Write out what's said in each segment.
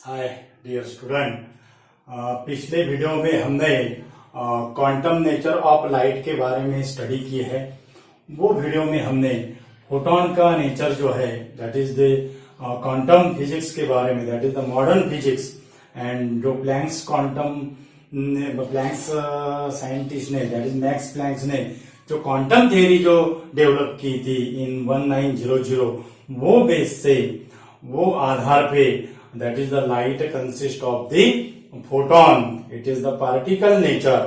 Hi dear student, पिछले video में हमने क्वांटम नेचर ऑफ लाइट के बारे में स्टडी की है। वो वीडियो में हमने फोटोन का नेचर जो है that is the quantum physics के बारे में, that is the modern physics, and जो प्लैंक्स साइंटिस्ट ने, दैट इज मैक्स प्लैंक्स ने जो क्वांटम थियरी जो डेवलप की थी इन 1900, वो बेस से, वो आधार पे, that is the light consists of the photon, it is the particle nature,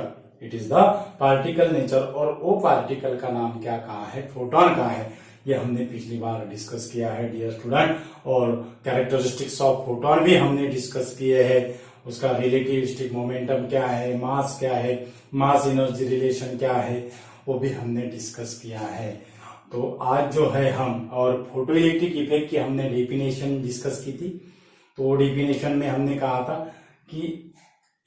it is the particle nature। और वो पार्टिकल का नाम क्या कहा है, फोटोन का है। ये हमने पिछली बार डिस्कस किया है डियर स्टूडेंट। और कैरेक्टरिस्टिक्स ऑफ फोटोन भी हमने डिस्कस किए हैं। उसका रिलेटिविस्टिक मोमेंटम क्या है, मास क्या है, मास एनर्जी रिलेशन क्या है, वो भी हमने डिस्कस किया है। तो आज जो है हम, और फोटो इलेक्ट्रिक इफेक्ट की हमने डेफिनेशन डिस्कस की थी। तो डेफिनेशन में हमने कहा था कि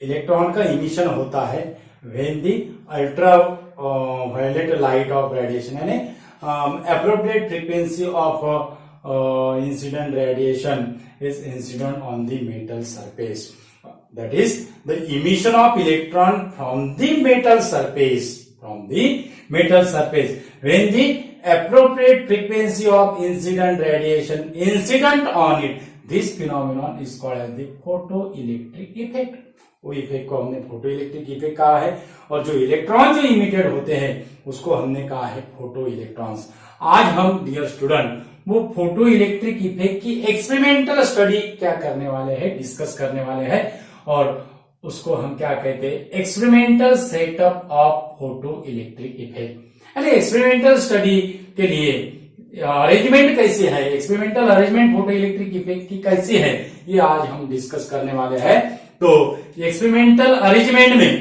इलेक्ट्रॉन का इमिशन होता है when the ultraviolet light of radiation, यानी appropriate frequency of incident radiation is incident on the metal surface, that is the emission of electron from the metal surface, when the appropriate frequency of incident radiation incident on it, this phenomenon is called as the photoelectric effect। वो effect को हमने photoelectric effect कहा है। और जो electron जो emitted होते हैं उसको हमने कहा है फोटो इलेक्ट्रॉन्स। आज हम डियर स्टूडेंट वो फोटो इलेक्ट्रिक इफेक्ट की एक्सपेरिमेंटल स्टडी क्या करने वाले हैं, डिस्कस करने वाले हैं। और उसको हम क्या कहते हैं, experimental setup of photo electric effect. यानी एक्सपेरिमेंटल स्टडी के लिए अरेंजमेंट कैसी है, experimental arrangement photo electric effect की कैसी है, ये आज हम डिस्कस करने वाले हैं। तो एक्सपेरिमेंटल अरेंजमेंट में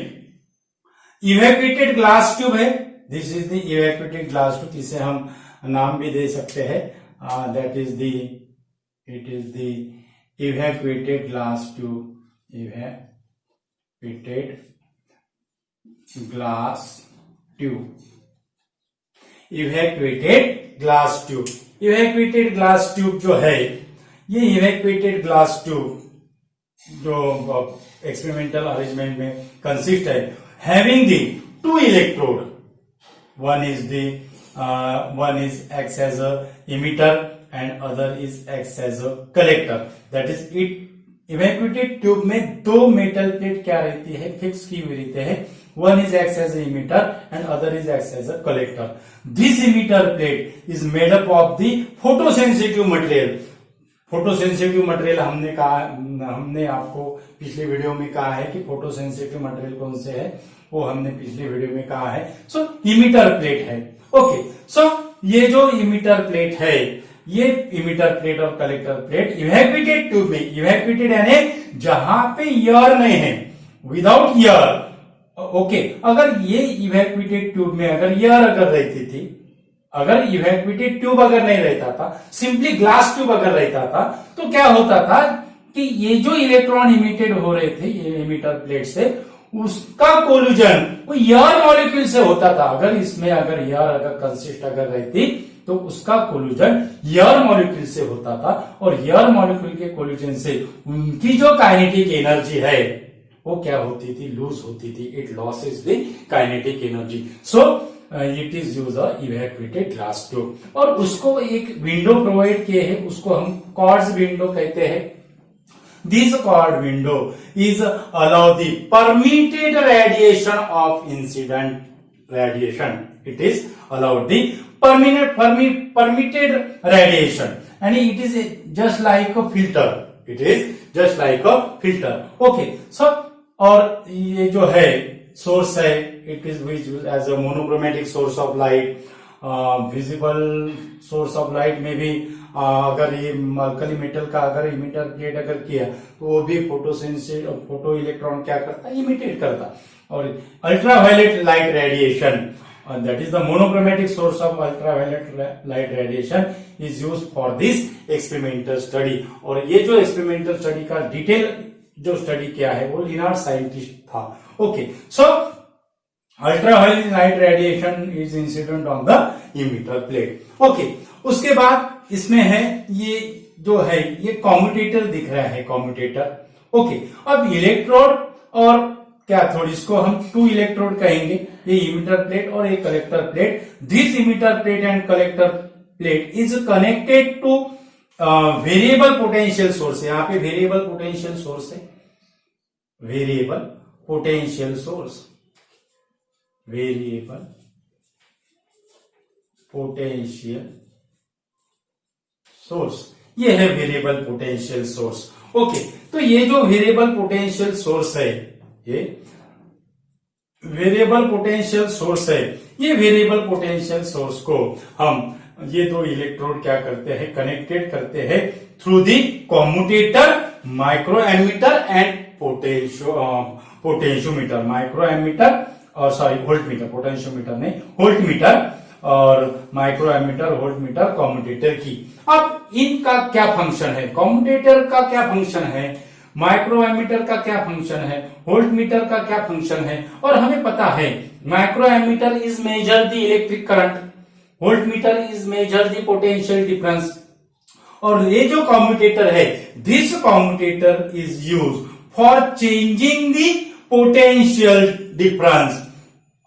इवैक्यूएटेड ग्लास ट्यूब है, this is the evacuated glass tube, इसे हम नाम भी दे सकते हैं, that is the, it is the evacuated glass tube, evacuated glass tube, evacuated glass tube. Evacuated glass tube जो है, ये इवैक्यूएटेड ग्लास ट्यूब जो एक्सपेरिमेंटल अरेंजमेंट में कंसिस्ट है, having the two electrode, one is acts as a emitter and other is acts as a collector, that is it। Evacuated tube में दो metal plate क्या रहती है, फिक्स की हुई रहती है। One is acts as an emitter and other is acts as a collector. This emitter plate is made up of the photosensitive material। Photosensitive material हमने आपको पिछले वीडियो में कहा है कि फोटोसेंसिटिव मटेरियल कौन से है, वो हमने पिछले वीडियो में कहा है। सो इमिटर प्लेट है। ओके, सो ये जो इमिटर प्लेट है, ये इमिटर प्लेट और कलेक्टर प्लेट इवैक्यूएटेड ट्यूब में, इवैक्यूएटेड यानी जहां पे एयर नहीं है, विदाउट एयर। ओके, अगर ये इवैक्यूएटेड ट्यूब में अगर एयर अगर रहती थी, अगर इवैक्यूएटेड ट्यूब अगर नहीं रहता था, सिंपली ग्लास ट्यूब अगर रहता था, तो क्या होता था कि ये जो इलेक्ट्रॉन इमिटेड हो रहे थे ये इमिटर प्लेट से, उसका कोल्यूजन वो एयर मॉलिक्यूल से होता था। अगर इसमें अगर एयर अगर कंसिस्ट अगर रहती तो उसका कोल्यूजन एयर मॉलिक्यूल से होता था, और एयर मॉलिक्यूल के कोल्यूजन से उनकी जो काइनेटिक एनर्जी है वो क्या होती थी, लूज होती थी। It losses the kinetic energy. So it is use a evacuated glass tube. और उसको एक विंडो प्रोवाइड किए है, उसको हम क्वार्ट्ज विंडो कहते हैं। This quartz window is allow the permitted radiation of incident radiation. It is allowed the permitted radiation, and it is just like a filter, it is just like a filter। okay, so और ये जो है source है, it is visual as a monochromatic source of light. Visible source of light में भी अगर ये alkali metal का अगर इमिटर प्लेट अगर किया तो वो भी फोटो इलेक्ट्रॉन क्या करता है, इमिटेट करता। और ultraviolet light radiation, that is the monochromatic source of ultraviolet light radiation is used for this experimental study। और ये जो experimental study का डिटेल जो स्टडी किया है वो लिनार्ड साइंटिस्ट था। Okay, so ultraviolet light radiation is incident on the emitter plate. Okay, उसके बाद इसमें है ये जो है ये कॉम्यूटेटर दिख रहा है, कॉम्यूटेटर। ओके, अब इलेक्ट्रोड और कैथोड, इसको हम टू इलेक्ट्रोड कहेंगे, ये इमिटर प्लेट और एक collector plate. This emitter plate and collector plate is connected two variable potential source. यहां पे वेरिएबल पोटेंशियल सोर्स है, variable potential source, variable potential source, ये है वेरिएबल पोटेंशियल सोर्स। ओके, तो ये जो वेरिएबल पोटेंशियल सोर्स है, ये वेरिएबल पोटेंशियल सोर्स है, ये वेरिएबल पोटेंशियल सोर्स को हम ये दो इलेक्ट्रोड क्या करते हैं, कनेक्टेड करते हैं through the commutator, micro ammeter and potentiometer, micro ammeter और सॉरी वोल्टमीटर, पोटेंशियोमीटर नहीं वोल्टमीटर, और माइक्रो एमीटर, वोल्टमीटर, कॉम्यूटेटर की। अब इनका क्या फंक्शन है, कॉम्यूटेटर का क्या फंक्शन है, माइक्रो एमीटर का क्या फंक्शन है, वोल्टमीटर का क्या फंक्शन है। और हमें पता है micro ammeter is measure the electric current, voltmeter is measure the potential difference, और ये जो कॉम्यूटेटर है, this commutator is use for changing the potential difference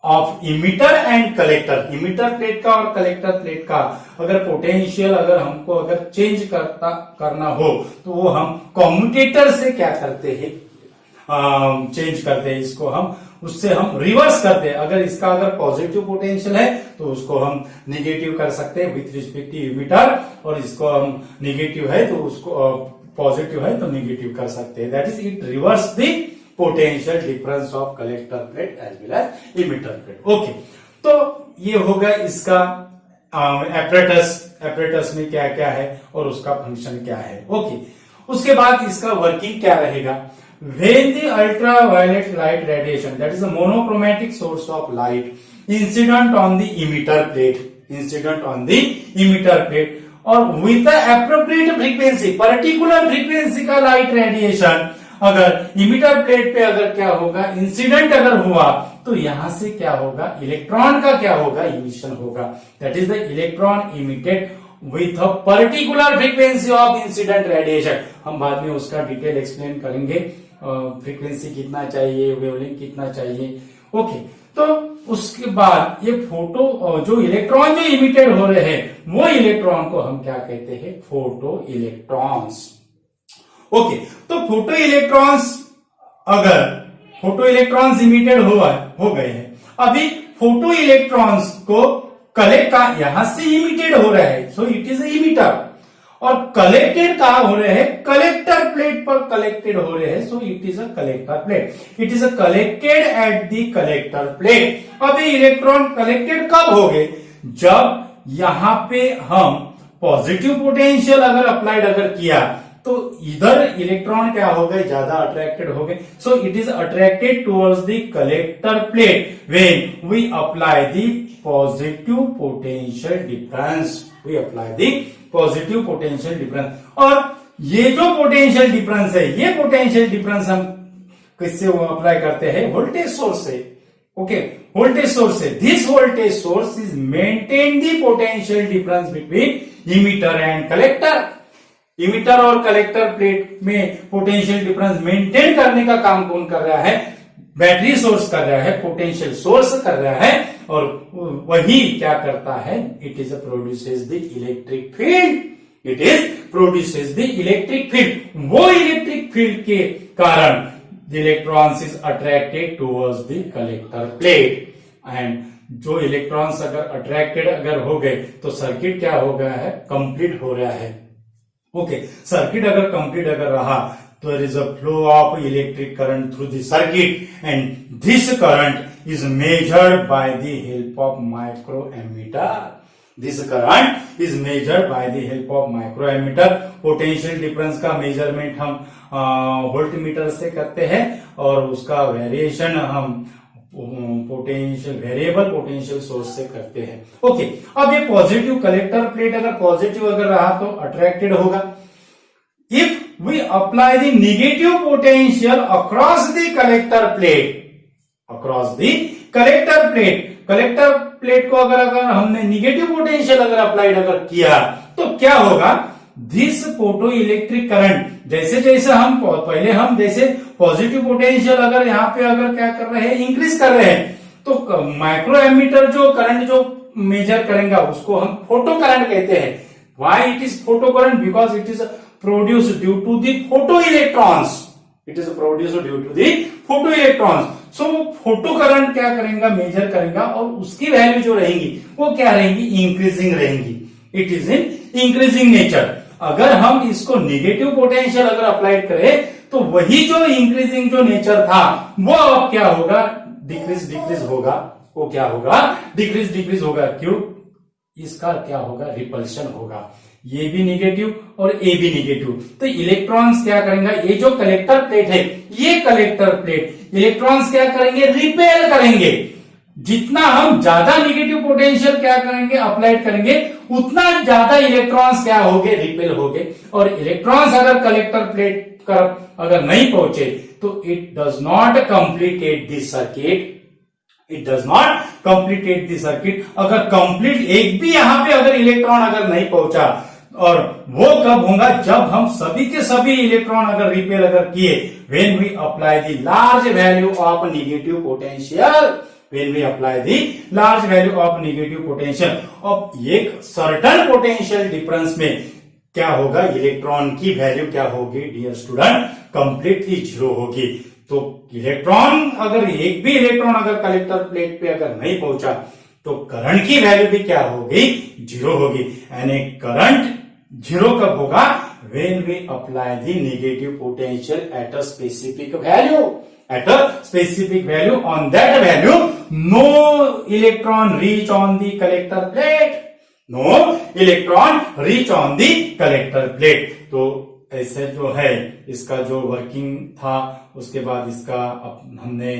of emitter and collector. Emitter plate का और कलेक्टर प्लेट का अगर potential अगर हमको अगर चेंज करना हो तो वो हम कॉम्यूटेटर से क्या करते हैं, चेंज करते हैं, इसको हम उससे हम रिवर्स करते हैं। अगर इसका अगर पॉजिटिव पोटेंशियल है तो उसको हम निगेटिव कर सकते हैं विथ रिस्पेक्टिव इमिटर, और इसको हम निगेटिव है तो उसको पॉजिटिव है तो निगेटिव कर सकते हैं। That is it reverse the potential difference of collector plate as well as emitter plate. Okay, तो ये होगा इसका एपरेटस में क्या क्या है और उसका फंक्शन क्या है। ओके, उसके बाद इसका वर्किंग क्या रहेगा। When the ultraviolet light radiation, that is a monochromatic source of light, incident on the emitter plate, or with the appropriate frequency, particular frequency का light radiation अगर इमिटर प्लेट पे अगर क्या होगा, इंसिडेंट अगर हुआ तो यहां से क्या होगा, इलेक्ट्रॉन का क्या होगा, इमिशन होगा। That is the electron emitted with a particular frequency of incident radiation. हम बाद में उसका डिटेल एक्सप्लेन करेंगे, फ्रीक्वेंसी कितना चाहिए, वेवलेंथ कितना चाहिए। ओके, तो उसके बाद ये फोटो जो इलेक्ट्रॉन जो इमिटेड हो रहे हैं वो इलेक्ट्रॉन को हम क्या कहते हैं, फोटो इलेक्ट्रॉन्स। ओके, तो फोटो इलेक्ट्रॉन्स इमिटेड हो गए हैं। अभी फोटो इलेक्ट्रॉन्स को कलेक्ट का यहां से इमिटेड हो रहा है, सो इट इज इमिटर, और कलेक्टेड कहां हो रहे हैं, कलेक्टर प्लेट पर कलेक्टेड हो रहे हैं, सो it is a collector plate, it is a collected at the collector plate. अब ये इलेक्ट्रॉन कलेक्टेड कब हो गए, जब यहां पे हम पॉजिटिव पोटेंशियल अगर अप्लाइड अगर किया तो इधर इलेक्ट्रॉन क्या हो गए, ज्यादा अट्रैक्टेड हो गए, so it is attracted towards the collector plate when we apply the positive potential difference, we apply the positive potential difference. और ये जो पोटेंशियल डिफरेंस है, ये पोटेंशियल डिफरेंस हम किससे अप्लाई करते हैं, वोल्टेज सोर्स से। ओके, वोल्टेज सोर्स से, this voltage source is maintain the potential difference between emitter and collector. Emitter और कलेक्टर प्लेट में पोटेंशियल डिफरेंस मेंटेन करने का काम कौन कर रहा है, बैटरी सोर्स कर रहा है, पोटेंशियल सोर्स कर रहा है, और वही क्या करता है, it is produces the electric field, it is produces the electric field. वो इलेक्ट्रिक फील्ड के कारण the electrons is attracted towards the collector plate, and जो इलेक्ट्रॉन्स अगर अट्रैक्टेड अगर हो गए तो सर्किट क्या हो गया है, कंप्लीट हो रहा है। ओके, सर्किट अगर कंप्लीट अगर रहा तो there is a flow of electric current through the circuit, and this current is measured by the help of microammeter. This current is measured by the help of microammeter. Potential difference का measurement हम voltmeter से करते हैं, और उसका variation हम potential variable potential source से करते हैं। ओके, अब ये पॉजिटिव कलेक्टर प्लेट अगर पॉजिटिव अगर रहा तो अट्रैक्टेड होगा। If we apply the negative potential across the collector plate, collector plate को अगर हमने नेगेटिव पोटेंशियल अगर अप्लाइड अगर किया तो क्या होगा, दिस फोटो इलेक्ट्रिक करंट, जैसे जैसे हम पहले हम जैसे पॉजिटिव पोटेंशियल अगर यहाँ पे अगर क्या कर रहे हैं, इंक्रीज कर रहे हैं, तो माइक्रो एमीटर जो करंट जो मेजर करेंगे उसको हम फोटो करंट कहते हैं। Why it is photo current? Because it is produced due to the photo electrons, it is produced due to the photo electrons. So वो फोटो करंट क्या करेगा, मेजर करेगा, और उसकी वैल्यू जो रहेगी वो क्या रहेंगी, इंक्रीजिंग रहेंगी। It is in increasing nature. अगर हम इसको निगेटिव पोटेंशियल अगर अप्लाइड करें तो वही जो इंक्रीजिंग जो नेचर था वो अब क्या होगा, डिक्रीज डिक्रीज होगा। वो क्या होगा, डिक्रीज डिक्रीज होगा। क्यों? इसका क्या होगा, रिपल्शन होगा। ये भी निगेटिव और ए भी निगेटिव, तो इलेक्ट्रॉन्स क्या करेंगे, ये जो कलेक्टर प्लेट है, ये कलेक्टर प्लेट इलेक्ट्रॉन्स क्या करेंगे, रिपेल करेंगे। जितना हम ज्यादा निगेटिव पोटेंशियल क्या करेंगे, अप्लाइड करेंगे, उतना ज्यादा इलेक्ट्रॉन्स क्या होंगे, रिपेल होंगे। और इलेक्ट्रॉन्स अगर कलेक्टर प्लेट पर अगर नहीं पहुंचे तो it does not completed this circuit, it does not completed this circuit. अगर कंप्लीट एक भी यहां पे अगर इलेक्ट्रॉन अगर नहीं पहुंचा, और वो कब होगा, जब हम सभी के सभी इलेक्ट्रॉन अगर रिपेल अगर किए, when we apply the large value of negative potential, when we apply the large value of negative potential। अब एक सर्टन पोटेंशियल डिफरेंस में क्या होगा, इलेक्ट्रॉन की वैल्यू क्या होगी डियर स्टूडेंट, कंप्लीटली जीरो होगी। तो इलेक्ट्रॉन अगर एक भी इलेक्ट्रॉन अगर कलेक्टर प्लेट पे अगर नहीं पहुंचा तो करंट की वैल्यू भी क्या होगी, जीरो होगी। यानी करंट जीरो कब होगा, when we apply the negative potential at a specific value, at a specific value, on that value no electron reach on the collector plate, no electron reach on the collector plate। तो ऐसे जो है इसका जो working था, उसके बाद इसका हमने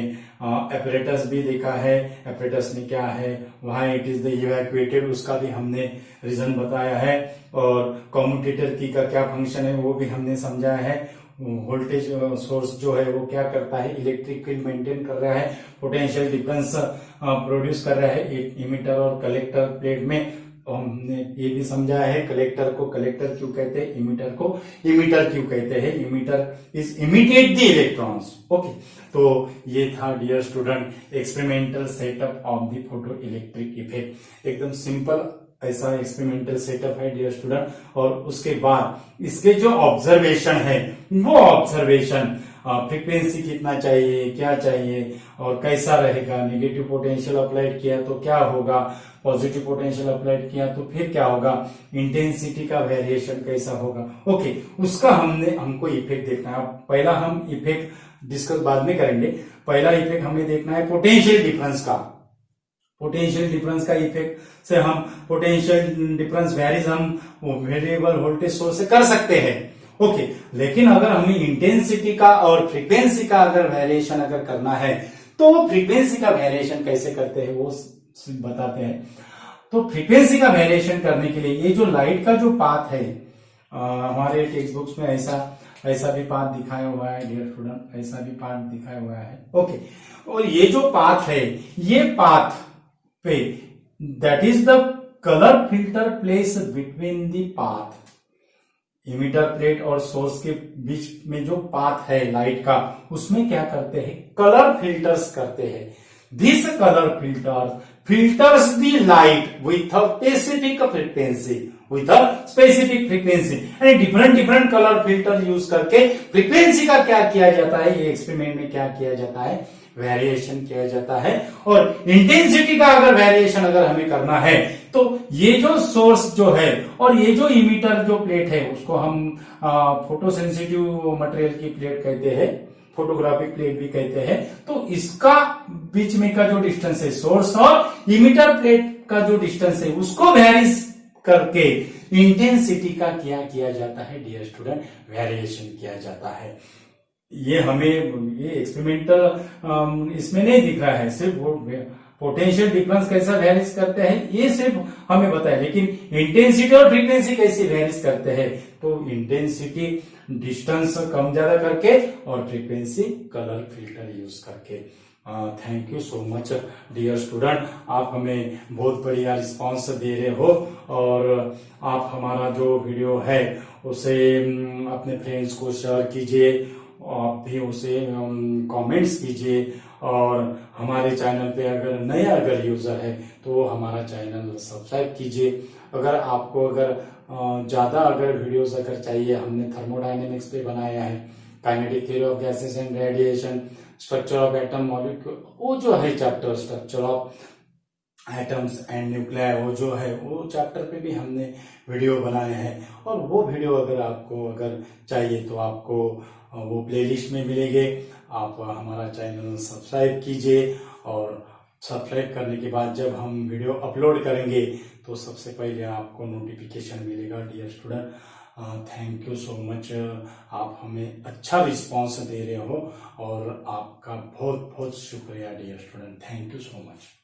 एपरेटस भी देखा है। एपरेटस में क्या है, वहां इट इज द इवैक्यूएटेड, उसका भी हमने रीजन बताया है। और कम्यूटेटर की का क्या फंक्शन है वो भी हमने समझाया है। वोल्टेज सोर्स जो है वो क्या करता है, इलेक्ट्रिक फील्ड मेंटेन कर रहा है, पोटेंशियल डिफरेंस प्रोड्यूस कर रहा है एक इमिटर और कलेक्टर प्लेट में। हमने ये भी समझाया है कलेक्टर को कलेक्टर क्यों कहते हैं, इमिटर को इमिटर क्यों कहते हैं, emitter is imitate the electrons. Okay, तो ये था dear student experimental setup of the photo electric effect. एकदम सिंपल ऐसा एक्सपेरिमेंटल सेटअप है डियर स्टूडेंट। और उसके बाद इसके जो ऑब्जर्वेशन है वो ऑब्जर्वेशन, फ्रीक्वेंसी कितना चाहिए, क्या चाहिए और कैसा रहेगा, नेगेटिव पोटेंशियल अप्लाइड किया तो क्या होगा, पॉजिटिव पोटेंशियल अप्लाइड किया तो फिर क्या होगा, इंटेंसिटी का वेरिएशन कैसा होगा। ओके, उसका हमको इफेक्ट देखना है। पहला हम इफेक्ट डिस्कस बाद में करेंगे। पहला इफेक्ट हमें देखना है पोटेंशियल डिफरेंस का। पोटेंशियल डिफरेंस का इफेक्ट से हम पोटेंशियल डिफरेंस वेरीज हम वेरिएबल वोल्टेज सोर्स से कर सकते हैं। ओके, लेकिन अगर हमें इंटेंसिटी का और फ्रीक्वेंसी का अगर वेरिएशन अगर करना है तो फ्रीक्वेंसी का वेरिएशन कैसे करते हैं वो बताते हैं। तो फ्रीक्वेंसी का वेरिएशन करने के लिए ये जो लाइट का जो पाथ है, हमारे टेक्स्ट बुक्स में ऐसा भी पाथ दिखाया हुआ है डियर स्टूडेंट, ऐसा भी पाथ दिखाया हुआ है। ओके, और ये जो पाथ है, ये पाथ पे that is the colour filter place between the path, emitter plate और सोर्स के बीच में जो पाथ है लाइट का, उसमें क्या करते हैं, कलर फिल्टर्स करते हैं। This colour filters the light with a specific frequency, with a specific frequency. यानी डिफरेंट कलर फिल्टर यूज करके फ्रीक्वेंसी का क्या किया जाता है, ये एक्सपेरिमेंट में क्या किया जाता है, वेरिएशन किया जाता है। और इंटेंसिटी का अगर वेरिएशन अगर हमें करना है तो ये जो सोर्स जो है और ये जो इमिटर जो प्लेट है उसको हम फोटो सेंसिटिव मटेरियल की प्लेट कहते हैं, फोटोग्राफिक प्लेट भी कहते हैं। तो इसका बीच में का जो डिस्टेंस है, सोर्स और इमिटर प्लेट का जो डिस्टेंस है, उसको वेरीज करके इंटेंसिटी का क्या किया जाता है डियर स्टूडेंट, वेरिएशन किया जाता है। ये हमें ये एक्सपेरिमेंटल इसमें नहीं दिख रहा है, सिर्फ वो पोटेंशियल डिफरेंस कैसा वेरीज करते हैं ये सिर्फ हमें बताया, लेकिन इंटेंसिटी और फ्रीक्वेंसी कैसे वेरीज करते हैं। तो इंटेंसिटी डिस्टेंस कम ज्यादा करके और फ्रीक्वेंसी कलर फिल्टर यूज करके। Thank you so much dear student, आप हमें बहुत बढ़िया रिस्पांस दे रहे हो और आप हमारा जो वीडियो है उसे अपने फ्रेंड्स को शेयर कीजिए, आप भी उसे कमेंट्स कीजिए और हमारे चैनल पे अगर यूजर है तो हमारा चैनल सब्सक्राइब कीजिए। अगर आपको ज्यादा वीडियोस चाहिए, हमने थर्मोडायनेमिक्स पे बनाया है, kinetic theory of gases and radiation, structure of atom molecule, वो जो है chapter structure of atoms and nuclei, वो जो है वो चैप्टर पे भी हमने वीडियो बनाए हैं और वो वीडियो आपको चाहिए तो आपको वो प्लेलिस्ट में मिलेंगे। आप हमारा चैनल सब्सक्राइब कीजिए और सब्सक्राइब करने के बाद जब हम वीडियो अपलोड करेंगे तो सबसे पहले आपको नोटिफिकेशन मिलेगा dear student. Thank you so much, आप हमें अच्छा रिस्पांस दे रहे हो और आपका बहुत बहुत शुक्रिया dear student, thank you so much.